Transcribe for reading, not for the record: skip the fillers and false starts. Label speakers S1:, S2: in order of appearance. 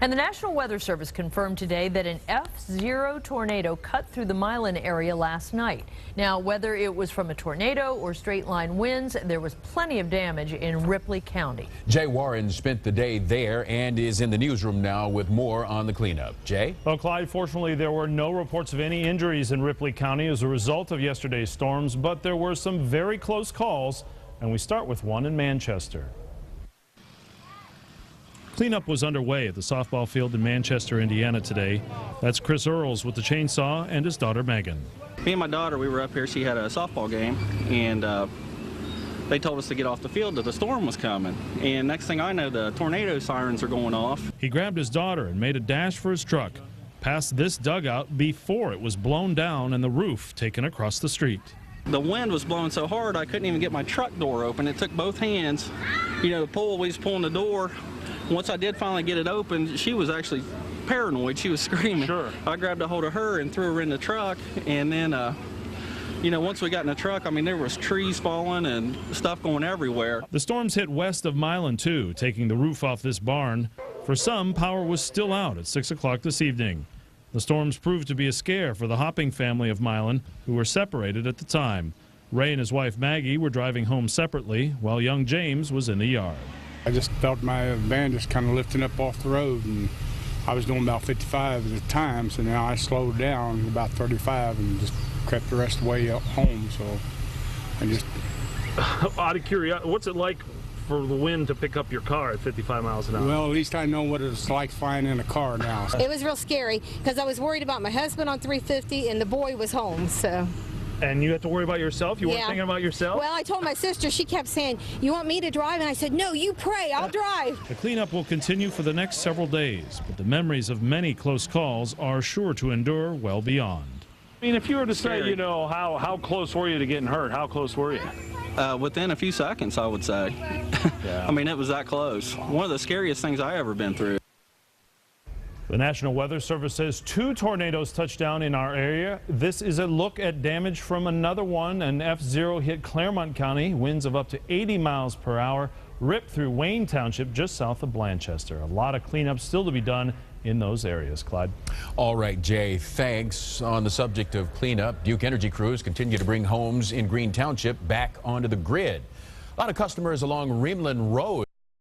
S1: And the National Weather Service confirmed today that an F0 tornado cut through the Milan area last night. Now, whether it was from a tornado or straight line winds, there was plenty of damage in Ripley County.
S2: Jay Warren spent the day there and is in the newsroom now with more on the cleanup. Jay?
S3: Well, Clyde, fortunately, there were no reports of any injuries in Ripley County as a result of yesterday's storms, but there were some very close calls, and we start with one in Manchester. Cleanup was underway at the softball field in Manchester, Indiana today. That's Chris Earls with the chainsaw and his daughter Megan.
S4: Me and my daughter, we were up here. She had a softball game, and they told us to get off the field that the storm was coming. And next thing I know, the tornado sirens are going off.
S3: He grabbed his daughter and made a dash for his truck, past this dugout before it was blown down and the roof taken across the street.
S4: The wind was blowing so hard I couldn't even get my truck door open. It took both hands, to pull. We was pulling the door. Once I did finally get it open, she was actually paranoid. She was screaming.
S3: Sure.
S4: I grabbed a hold of her and threw her in the truck. And then, once we got in the truck, there was trees falling and stuff going everywhere.
S3: The storms hit west of Milan, too, taking the roof off this barn. For some, power was still out at 6 o'clock this evening. The storms proved to be a scare for the Hopping family of Milan, who were separated at the time. Ray and his wife Maggie were driving home separately, while young James was in the yard.
S5: I just felt my van just kind of lifting up off the road, and I was doing about 55 at the time, so now I slowed down about 35 and just crept the rest of the way up home. So I just...
S3: Out of curiosity, what's it like for the wind to pick up your car at 55 miles an hour?
S5: Well, at least I know what it's like flying in a car now.
S6: It was real scary because I was worried about my husband on 350 and the boy was home, so...
S3: And you had to worry about yourself? You weren't thinking about yourself?
S6: Well, I told my sister, she kept saying, "You want me to drive?" And I said, "No, you pray, I'll drive."
S3: The cleanup will continue for the next several days, but the memories of many close calls are sure to endure well beyond.
S7: If you were to say, how close were you to getting hurt? How close were you?
S4: Within a few seconds, I would say.
S7: Yeah.
S4: It was that close. One of the scariest things I ever been through.
S3: The National Weather Service says 2 tornadoes touched down in our area. This is a look at damage from another one. An F0 hit Claremont County. Winds of up to 80 miles per hour ripped through Wayne Township just south of Blanchester. A lot of cleanup still to be done in those areas. Clyde.
S2: All right, Jay, thanks. On the subject of cleanup, Duke Energy crews continue to bring homes in Green Township back onto the grid. A lot of customers along Reamland Road